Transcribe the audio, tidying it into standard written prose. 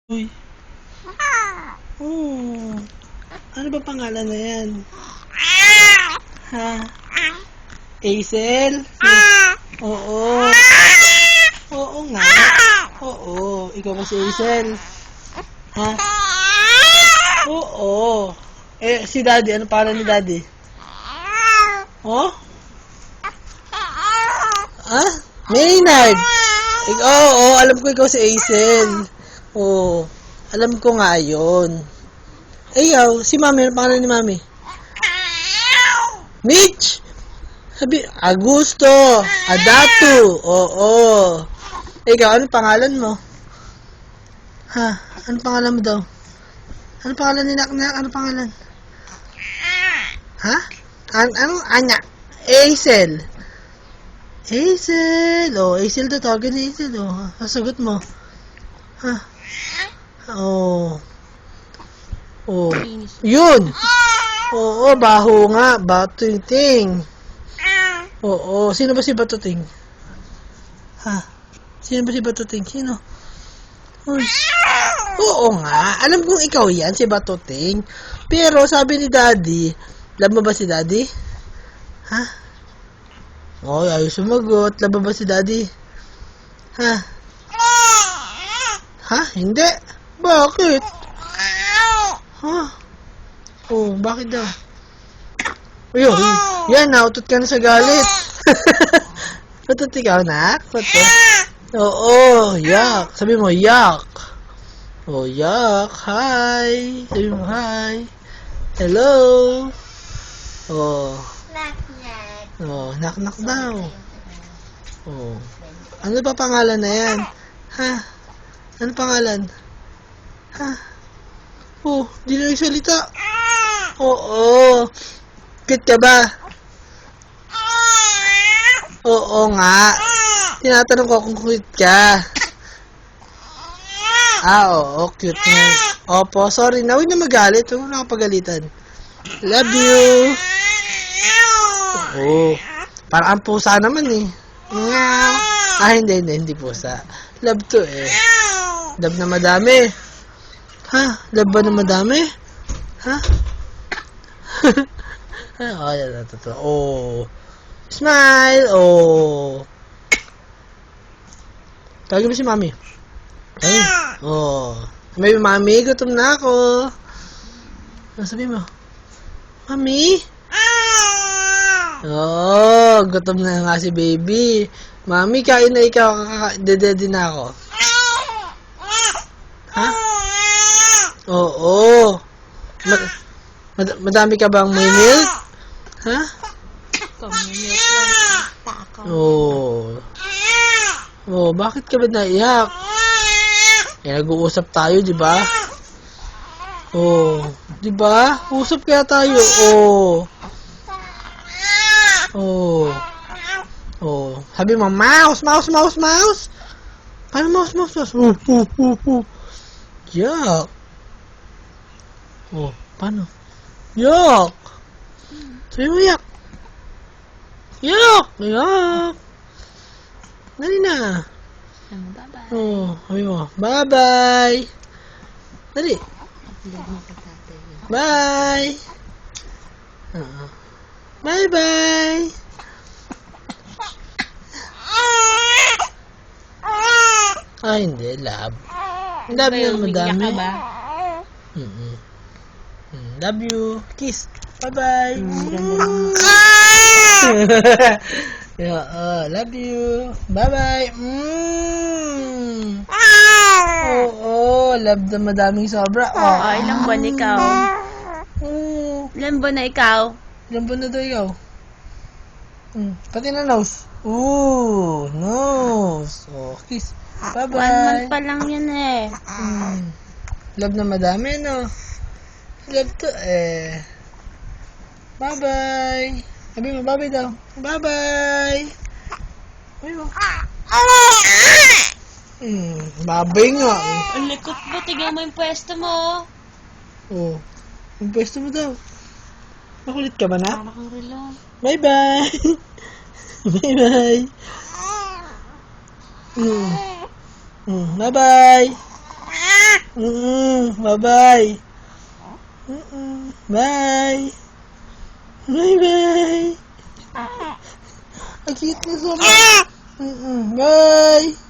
Uy. Oh. Ano ba pangalan na yan? Ha? Hazel? Oo. Oo nga. Oo. Ikaw ba si Hazel? Ha? Oo. Eh, si Daddy. Ano pangalan ni Daddy? Oh? Ha? Maynard. Oo, alam ko ikaw si Hazel. Oo. Alam ko nga yun. Ayaw, si Mami, ano pangalan ni Mami? Mitch! Sabi, Augusto, Adatu, oo. Ikaw, ano pangalan mo? Ha? Ano pangalan mo daw? Ano pangalan ni Naknak? Ano pangalan? Ha? Anong anak? Hazel. Hazel. Oh, Hazel daw. Tawagin ni Hazel. Oh, sasagot mo. Ha? Oh. Oh. Yun. Oo, baho nga. Batuting. Oo. Sino ba si Batuting? Ha? Sino ba si Batuting? Sino? Uy. Oo nga. Alam kong ikaw yan, si Batuting. Pero sabi ni Daddy, love mo ba si Daddy? Ha? Oh, ayos sumagot. Love mo ba si Daddy? Ha? Ha? Hindi. Bakit? Ha? Oh, bakit daw? Ayun, yan, nautot ka na sa galit. Utot ikaw, nak? Utot? Oo, yak. Sabi mo, yak. Oh, yak. Hi. Sabi mo, hi. Hello. Oh. Oh, knock-knock daw. Oh. Ano pa pangalan na yan? Ha? Ano pangalan? Ha? Oh, di na nagsalita. Oo. Cute ka ba? Oo nga. Tinatanong ko kung cute ka. Oo, cute nga. Opo, sorry na. Huwag na magalit. Huwag na kapagalitan. Love you. Oo. Parang ang pusa naman eh. Hindi pusa. Love to eh. Love na madami. Ha? Love ba na madami? Ha? Oh, yan. Totoo. Oh. Smile. Oh. Tawagin mo si Mami. Ay. Oh. May Mami, gutom na ako. Ano sabi mo? Mami? Oh, gutom na nga si baby. Mami, kain na ikaw. Dede na ako. Ha? Oo. Madami ka bang may milk? Ha? Oo. Oh, bakit ka ba naiyak? Eh, nag-uusap tayo, di ba? Oh, di ba? Usap kaya tayo. Oh. Oh. Oh. Sabi mo, mouse. Paano mouse? Yuck. Oh, paano? Yuck. Sabi mo, yuck. Yuck. Dali na. Bye-bye. Oh, sabi mo, bye-bye. Dali. Bye. Bye-bye. Ay, hindi. Love. Love na madami. Ka ba? Love you. Kiss. Bye-bye. Love you. Bye-bye. Oo, love na madaming sobra. Oh, ilang buwan ikaw? Ilang buwan na ikaw? Ilang buwan na daw ikaw? Pati na nose. Ooh, nose. Oh, kiss. 1 month Bye-bye. pa lang yan eh. Love na madami, no? Love to, eh. Bye-bye. Sabi mo, bye-bye daw. Bye-bye. Sabi mo. Babay nga, eh. Ang likot mo, tignan mo yung pwesto mo. Oh, yung pwesto mo daw. Makulit ka ba na? Parang relo. Bye-bye. Bye-bye. Bye-bye. Bye-bye. Bye. Bye-bye. Ang cute na sama. Bye.